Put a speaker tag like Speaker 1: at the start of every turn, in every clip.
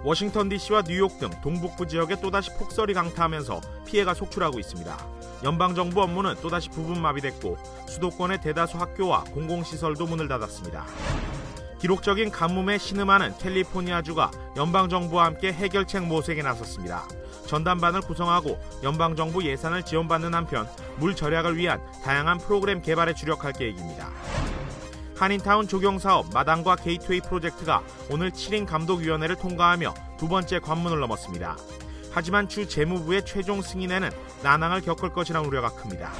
Speaker 1: 워싱턴 DC와 뉴욕 등 동북부 지역에 또다시 폭설이 강타하면서 피해가 속출하고 있습니다. 연방정부 업무는 또다시 부분 마비됐고 수도권의 대다수 학교와 공공시설도 문을 닫았습니다. 기록적인 가뭄에 신음하는 캘리포니아주가 연방정부와 함께 해결책 모색에 나섰습니다. 전담반을 구성하고 연방정부 예산을 지원받는 한편 물 절약을 위한 다양한 프로그램 개발에 주력할 계획입니다. 한인타운 조경사업 마당과 게이트웨이 프로젝트가 오늘 7인 감독위원회를 통과하며 두 번째 관문을 넘었습니다. 하지만 주 재무부의 최종 승인에는 난항을 겪을 것이라는 우려가 큽니다.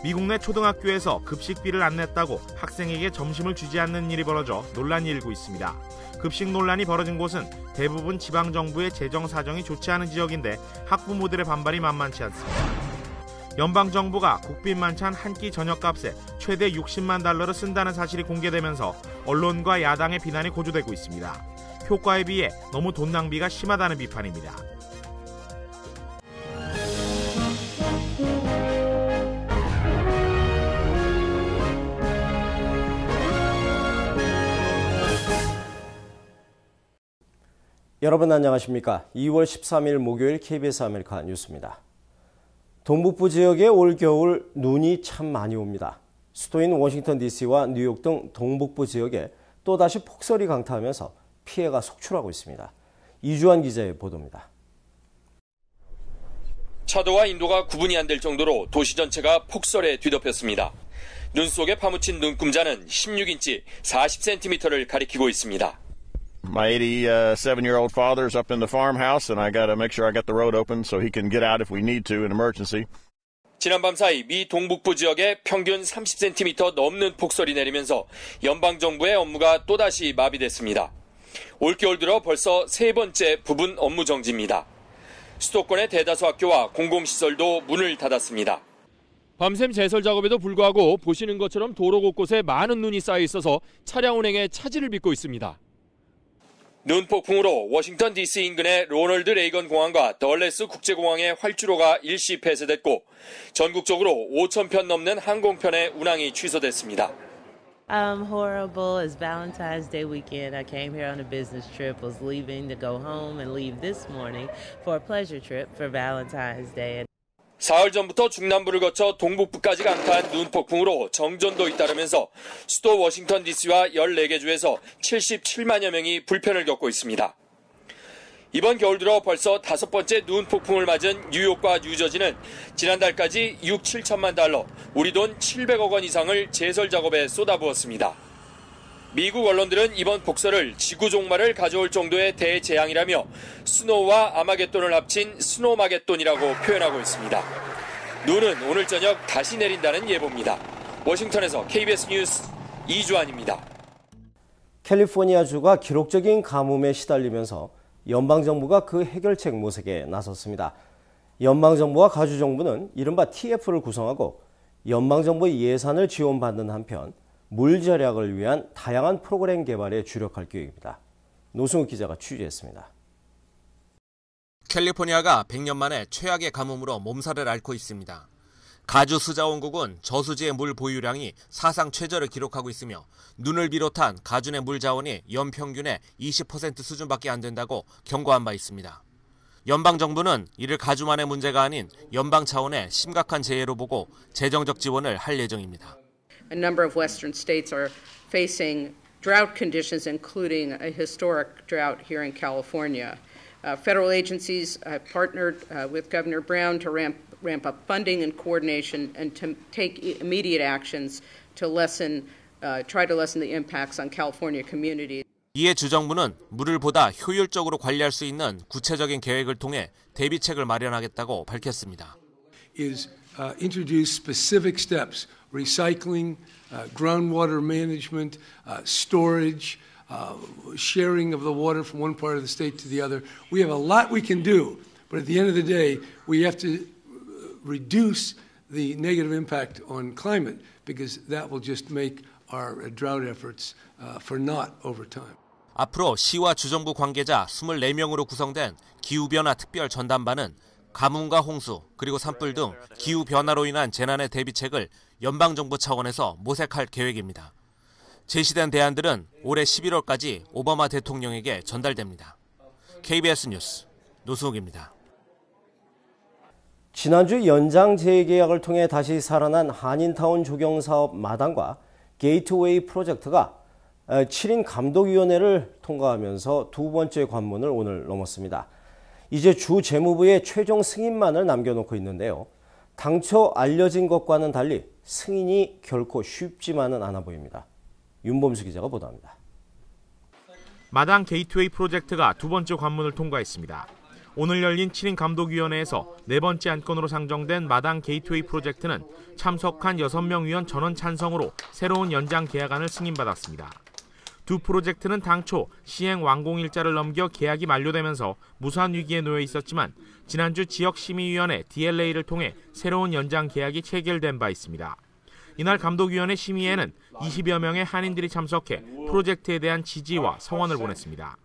Speaker 1: 미국 내 초등학교에서 급식비를 안 냈다고 학생에게 점심을 주지 않는 일이 벌어져 논란이 일고 있습니다. 급식 논란이 벌어진 곳은 대부분 지방정부의 재정 사정이 좋지 않은 지역인데 학부모들의 반발이 만만치 않습니다. 연방정부가 국빈 만찬 한 끼 저녁값에 최대 60만 달러를 쓴다는 사실이 공개되면서 언론과 야당의 비난이 고조되고 있습니다. 효과에 비해 너무 돈 낭비가 심하다는 비판입니다.
Speaker 2: 여러분 안녕하십니까? 2월 13일 목요일 KBS 아메리카 뉴스입니다. 동북부 지역에 올 겨울 눈이 참 많이 옵니다. 수도인 워싱턴 DC와 뉴욕 등 동북부 지역에 또다시 폭설이 강타하면서 피해가 속출하고 있습니다. 이주환 기자의 보도입니다.
Speaker 3: 차도와 인도가 구분이 안 될 정도로 도시 전체가 폭설에 뒤덮였습니다. 눈 속에 파묻힌 눈금자는 16인치 40cm를 가리키고 있습니다.
Speaker 4: My 87-year-old father's up in the farmhouse, and I got to make sure I got the road open so he can get out if we need to in emergency.
Speaker 3: 지난밤 사이 미 동북부 지역에 평균 30cm 넘는 폭설이 내리면서 연방정부의 업무가 또다시 마비됐습니다. 올겨울 들어 벌써 세 번째 부분 업무 정지입니다. 수도권의 대다수 학교와 공공시설도 문을 닫았습니다. 밤샘 제설 작업에도 불구하고 보시는 것처럼 도로 곳곳에 많은 눈이 쌓여 있어서 차량 운행에 차질을 빚고 있습니다. 눈폭풍으로 워싱턴 DC 인근의 로널드 레이건 공항과 덜레스 국제공항의 활주로가 일시 폐쇄됐고 전국적으로 5,000편 넘는 항공편의 운항이 취소됐습니다.
Speaker 5: Horrible. It's Valentine's Day weekend. I came here on a business trip, was leaving to go home and leave this morning for a pleasure trip for Valentine's Day.
Speaker 3: 사흘 전부터 중남부를 거쳐 동북부까지 강타한 눈폭풍으로 정전도 잇따르면서 수도 워싱턴 DC와 14개 주에서 77만여 명이 불편을 겪고 있습니다. 이번 겨울 들어 벌써 5번째 눈폭풍을 맞은 뉴욕과 뉴저지는 지난달까지 6, 7천만 달러, 우리 돈 700억 원 이상을 제설 작업에 쏟아부었습니다. 미국 언론들은 이번 폭설을 지구 종말을 가져올 정도의 대재앙이라며 스노우와 아마겟돈을 합친 스노마겟돈이라고 표현하고 있습니다. 눈은 오늘 저녁 다시 내린다는 예보입니다. 워싱턴에서 KBS 뉴스 이주환입니다.
Speaker 2: 캘리포니아주가 기록적인 가뭄에 시달리면서 연방정부가 그 해결책 모색에 나섰습니다. 연방정부와 가주정부는 이른바 TF를 구성하고 연방정부의 예산을 지원받는 한편 물 절약을 위한 다양한 프로그램 개발에 주력할 계획입니다. 노승욱 기자가 취재했습니다.
Speaker 6: 캘리포니아가 100년 만에 최악의 가뭄으로 몸살을 앓고 있습니다. 가주 수자원국은 저수지의 물 보유량이 사상 최저를 기록하고 있으며 눈을 비롯한 가주 내 물 자원이 연평균의 20% 수준밖에 안 된다고 경고한 바 있습니다. 연방정부는 이를 가주만의 문제가 아닌 연방 차원의 심각한 재해로 보고 재정적 지원을 할 예정입니다.
Speaker 7: A number of western states are facing drought conditions, including a historic drought here in California. Federal agencies have partnered with Governor Brown to ramp up funding and coordination and to take immediate actions to try to lessen the impacts on California communities.
Speaker 6: 이에 주정부는 물을 보다 효율적으로 관리할 수 있는 구체적인 계획을 통해 대비책을 마련하겠다고 밝혔습니다.
Speaker 8: Introduce specific steps, recycling, groundwater management, storage, sharing of the water from one part of the state to the other. We have a lot we can do, but at the end of the day, we have to reduce the negative impact on climate because that will just make our drought efforts for naught over time.
Speaker 6: 앞으로 시와 주정부 관계자 24명으로 구성된 기후변화 특별 전담반은 가뭄과 홍수, 그리고 산불 등 기후변화로 인한 재난의 대비책을 연방정부 차원에서 모색할 계획입니다. 제시된 대안들은 올해 11월까지 오바마 대통령에게 전달됩니다. KBS 뉴스 노수욱입니다.
Speaker 2: 지난주 연장 재계약을 통해 다시 살아난 한인타운 조경사업 마당과 게이트웨이 프로젝트가 7인 감독위원회를 통과하면서 두 번째 관문을 오늘 넘었습니다. 이제 주 재무부의 최종 승인만을 남겨놓고 있는데요. 당초 알려진 것과는 달리 승인이 결코 쉽지만은 않아 보입니다. 윤범수 기자가 보도합니다.
Speaker 1: 마당 게이트웨이 프로젝트가 두 번째 관문을 통과했습니다. 오늘 열린 7인 감독위원회에서 네 번째 안건으로 상정된 마당 게이트웨이 프로젝트는 참석한 6명 위원 전원 찬성으로 새로운 연장 계약안을 승인받았습니다. 두 프로젝트는 당초 시행 완공일자를 넘겨 계약이 만료되면서 무산 위기에 놓여 있었지만 지난주 지역심의위원회 DLA를 통해 새로운 연장 계약이 체결된 바 있습니다. 이날 감독위원회 심의에는 20여 명의 한인들이 참석해 프로젝트에 대한 지지와 성원을 보냈습니다.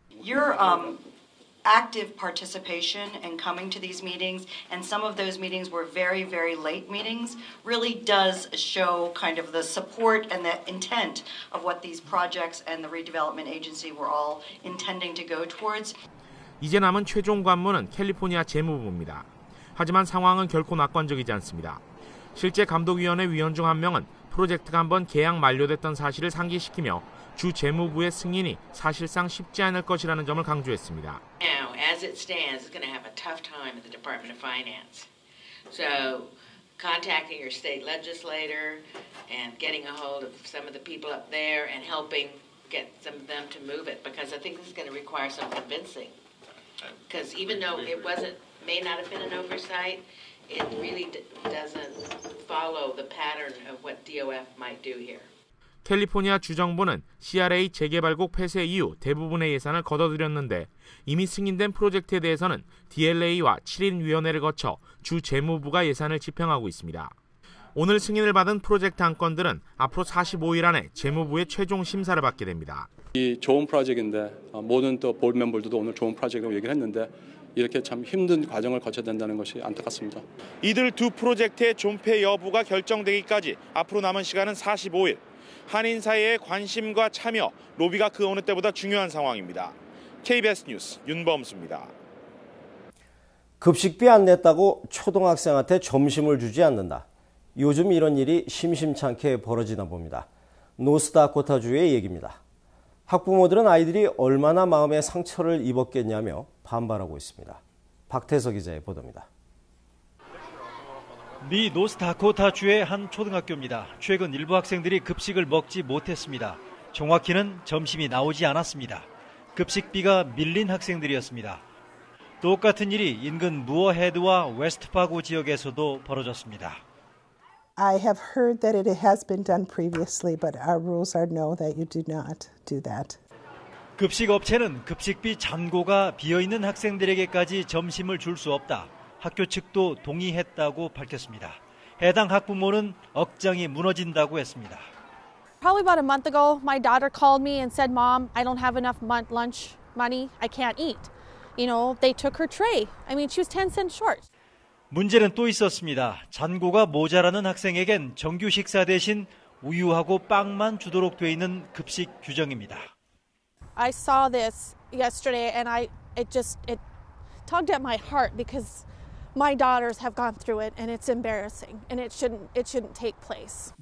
Speaker 9: Active participation and coming to these meetings, and some of those meetings were very, very late meetings, really does show kind of the support and the intent of what these projects and the redevelopment agency were all intending to go towards.
Speaker 1: 이제 남은 최종 관문은 캘리포니아 재무부입니다. 하지만 상황은 결코 낙관적이지 않습니다. 실제 감독위원회 위원 중 한 명은 프로젝트가 한번 계약 만료됐던 사실을 상기시키며 주 재무부의 승인이 사실상 쉽지 않을 것이라는 점을 강조했습니다.
Speaker 10: Now, as it stands, it's going to have a tough time at the Department of Finance. So, contacting your state legislator and getting a hold of some of the people up there and helping get some of them to move it, because I think this is going to require some convincing. Because even though it may not have been an oversight, it really doesn't follow the pattern of what DOF might do here.
Speaker 1: 캘리포니아 주정부는 CRA 재개발국 폐쇄 이후 대부분의 예산을 거둬들였는데 이미 승인된 프로젝트에 대해서는 DLA와 7인 위원회를 거쳐 주 재무부가 예산을 집행하고 있습니다. 오늘 승인을 받은 프로젝트 안건들은 앞으로 45일 안에 재무부의 최종 심사를 받게 됩니다.
Speaker 11: 이 좋은 프로젝트인데 모든 또 보드 멤버들도 오늘 좋은 프로젝트라고 얘기를 했는데 이렇게 참 힘든 과정을 거쳐야 된다는 것이 안타깝습니다.
Speaker 1: 이들 두 프로젝트의 존폐 여부가 결정되기까지 앞으로 남은 시간은 45일. 한인 사회의 관심과 참여, 로비가 그 어느 때보다 중요한 상황입니다. KBS 뉴스 윤범수입니다.
Speaker 2: 급식비 안 냈다고 초등학생한테 점심을 주지 않는다. 요즘 이런 일이 심심찮게 벌어지나 봅니다. 노스다코타주의 얘기입니다. 학부모들은 아이들이 얼마나 마음의 상처를 입었겠냐며 반발하고 있습니다. 박태석 기자의 보도입니다.
Speaker 12: 미 노스다코타주의 한 초등학교입니다. 최근 일부 학생들이 급식을 먹지 못했습니다. 정확히는 점심이 나오지 않았습니다. 급식비가 밀린 학생들이었습니다. 똑같은 일이 인근 무어헤드와 웨스트파고 지역에서도 벌어졌습니다.
Speaker 13: I have heard that it has been done previously, but our rules are no, that you do not do that.
Speaker 12: 급식 업체는 급식비 잔고가 비어있는 학생들에게까지 점심을 줄 수 없다. 학교 측도 동의했다고 밝혔습니다. 해당 학부모는 억장이 무너진다고 했습니다.
Speaker 14: Probably about a month ago, my daughter called me and said, "Mom, I don't have enough lunch money. I can't eat." You know, they took her tray. I mean, she was 10 cents short.
Speaker 12: 문제는 또 있었습니다. 잔고가 모자라는 학생에겐 정규 식사 대신 우유하고 빵만 주도록 돼 있는 급식 규정입니다.
Speaker 14: I saw this yesterday and it tugged at my heart because my daughters have gone through it and it's embarrassing and it shouldn't take place.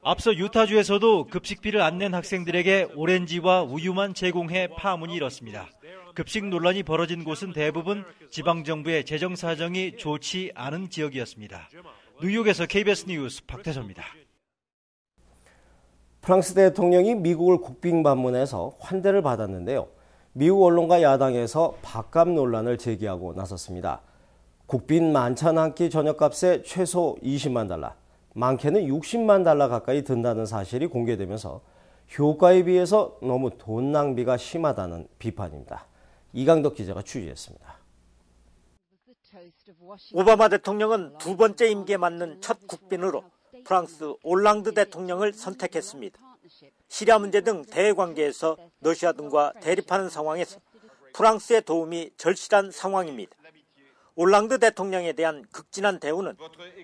Speaker 12: 앞서 유타주에서도 급식비를 안 낸 학생들에게 오렌지와 우유만 제공해 파문이 일었습니다. 급식 논란이 벌어진 곳은 대부분 지방정부의 재정 사정이 좋지 않은 지역이었습니다. 뉴욕에서 KBS 뉴스 박태서입니다.
Speaker 2: 프랑스 대통령이 미국을 국빈 방문해서 환대를 받았는데요. 미국 언론과 야당에서 밥값 논란을 제기하고 나섰습니다. 국빈 만찬 한 끼 저녁값에 최소 20만 달러, 많게는 60만 달러 가까이 든다는 사실이 공개되면서 효과에 비해서 너무 돈 낭비가 심하다는 비판입니다. 이강덕 기자가 취재했습니다.
Speaker 15: 오바마 대통령은 두 번째 임기에 맞는 첫 국빈으로 프랑스 올랑드 대통령을 선택했습니다. 시리아 문제 등 대외관계에서 러시아 등과 대립하는 상황에서 프랑스의 도움이 절실한 상황입니다. 올랑드 대통령에 대한 극진한 대우는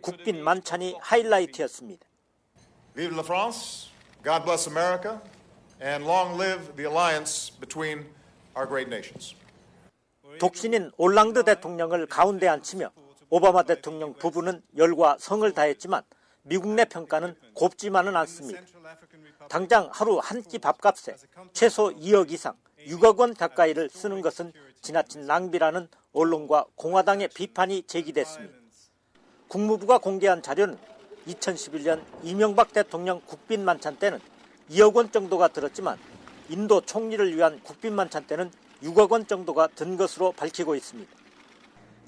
Speaker 15: 국빈 만찬이 하이라이트였습니다.
Speaker 16: Vive la France, God bless America, and long live the alliance between our great nations.
Speaker 15: 독신인 올랑드 대통령을 가운데 앉히며 오바마 대통령 부부는 열과 성을 다했지만 미국 내 평가는 곱지만은 않습니다. 당장 하루 한 끼 밥값에 최소 2억 이상 6억 원 가까이를 쓰는 것은 지나친 낭비라는 언론과 공화당의 비판이 제기됐습니다. 국무부가 공개한 자료는 2011년 이명박 대통령 국빈 만찬 때는 2억 원 정도가 들었지만 인도 총리를 위한 국빈 만찬 때는 6억 원 정도가 든 것으로 밝히고 있습니다.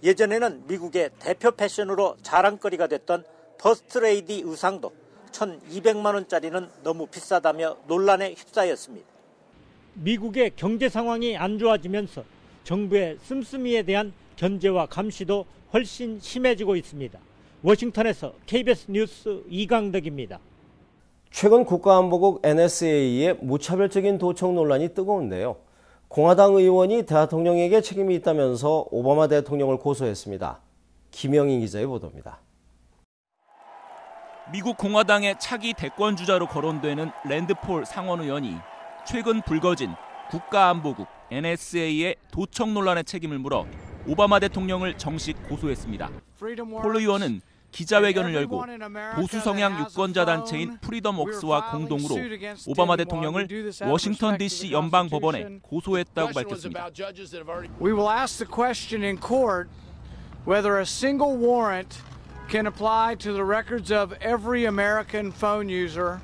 Speaker 15: 예전에는 미국의 대표 패션으로 자랑거리가 됐던 퍼스트레이디 의상도 1,200만 원짜리는 너무 비싸다며 논란에 휩싸였습니다.
Speaker 17: 미국의 경제 상황이 안 좋아지면서 정부의 씀씀이에 대한 견제와 감시도 훨씬 심해지고 있습니다. 워싱턴에서 KBS 뉴스 이강덕입니다.
Speaker 2: 최근 국가안보국 NSA의 무차별적인 도청 논란이 뜨거운데요. 공화당 의원이 대통령에게 책임이 있다면서 오바마 대통령을 고소했습니다. 김영인 기자의 보도입니다.
Speaker 18: 미국 공화당의 차기 대권주자로 거론되는 랜드폴 상원 의원이 최근 불거진 국가안보국 NSA의 도청 논란의 책임을 물어 오바마 대통령을 정식 고소했습니다. 폴 의원은 기자회견을 열고 보수 성향 유권자 단체인 프리덤웍스와 공동으로 오바마 대통령을 워싱턴 DC 연방 법원에 고소했다고 밝혔습니다.
Speaker 19: We will ask the question in court whether a single warrant can apply to the records of every American phone user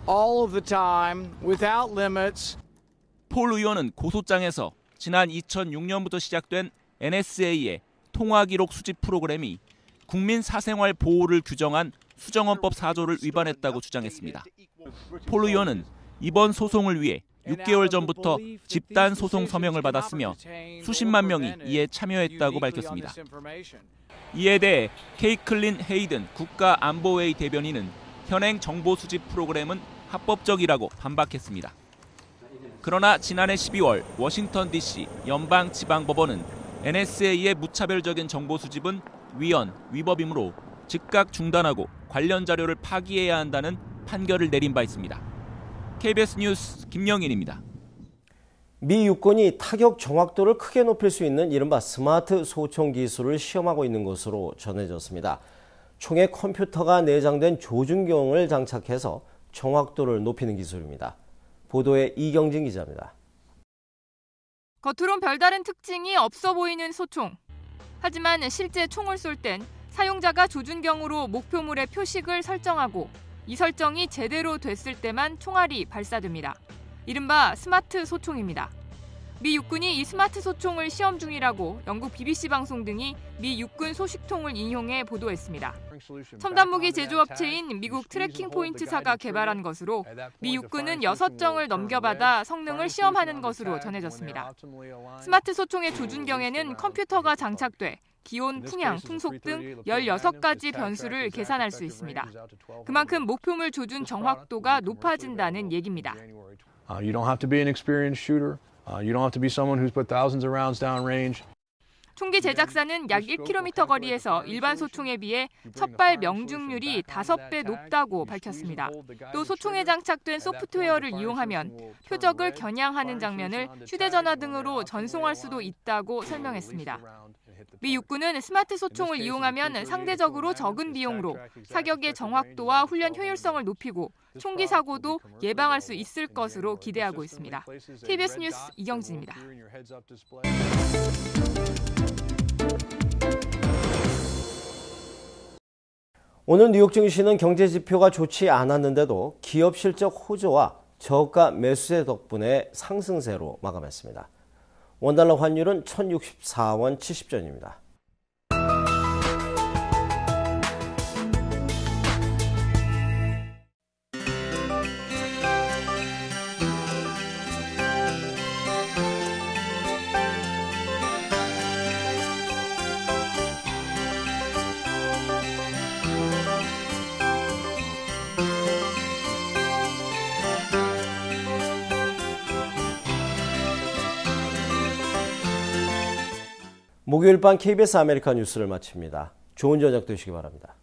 Speaker 19: all of the time without limits.
Speaker 18: 폴 의원은 고소장에서 지난 2006년부터 시작된 NSA의 통화기록 수집 프로그램이 국민 사생활 보호를 규정한 수정헌법 4조를 위반했다고 주장했습니다. 폴 의원은 이번 소송을 위해 6개월 전부터 집단 소송 서명을 받았으며 수십만 명이 이에 참여했다고 밝혔습니다. 이에 대해 케이클린 헤이든 국가안보회의 대변인은 현행 정보 수집 프로그램은 합법적이라고 반박했습니다. 그러나 지난해 12월 워싱턴 DC 연방지방법원은 NSA의 무차별적인 정보 수집은 위헌, 위법이므로 즉각 중단하고 관련 자료를 파기해야 한다는 판결을 내린 바 있습니다. KBS 뉴스 김영인입니다.
Speaker 2: 미 육군이 타격 정확도를 크게 높일 수 있는 이른바 스마트 소총 기술을 시험하고 있는 것으로 전해졌습니다. 총에 컴퓨터가 내장된 조준경을 장착해서 정확도를 높이는 기술입니다. 보도에 이경진 기자입니다.
Speaker 20: 겉으론 별다른 특징이 없어 보이는 소총. 하지만 실제 총을 쏠 땐 사용자가 조준경으로 목표물의 표식을 설정하고 이 설정이 제대로 됐을 때만 총알이 발사됩니다. 이른바 스마트 소총입니다. 미 육군이 이 스마트 소총을 시험 중이라고 영국 BBC 방송 등이 미 육군 소식통을 인용해 보도했습니다. 첨단무기 제조업체인 미국 트래킹 포인트사가 개발한 것으로 미 육군은 6정을 넘겨받아 성능을 시험하는 것으로 전해졌습니다. 스마트 소총의 조준경에는 컴퓨터가 장착돼 기온, 풍향, 풍속 등 16가지 변수를 계산할 수 있습니다. 그만큼 목표물 조준 정확도가 높아진다는 얘기입니다.
Speaker 21: You don't have to be an experienced shooter. You don't have to be someone who's put thousands of rounds downrange.
Speaker 20: 총기 제작사는 약 1km 거리에서 일반 소총에 비해 첫발 명중률이 5배 높다고 밝혔습니다. 또 소총에 장착된 소프트웨어를 이용하면 표적을 겨냥하는 장면을 휴대전화 등으로 전송할 수도 있다고 설명했습니다. 미 육군은 스마트 소총을 이용하면 상대적으로 적은 비용으로 사격의 정확도와 훈련 효율성을 높이고 총기 사고도 예방할 수 있을 것으로 기대하고 있습니다. KBS 뉴스 이경진입니다.
Speaker 2: 오늘 뉴욕 증시는 경제 지표가 좋지 않았는데도 기업 실적 호조와 저가 매수세 덕분에 상승세로 마감했습니다. 원달러 환율은 1064원 70전입니다. 목요일 밤 KBS 아메리카 뉴스를 마칩니다. 좋은 저녁 되시기 바랍니다.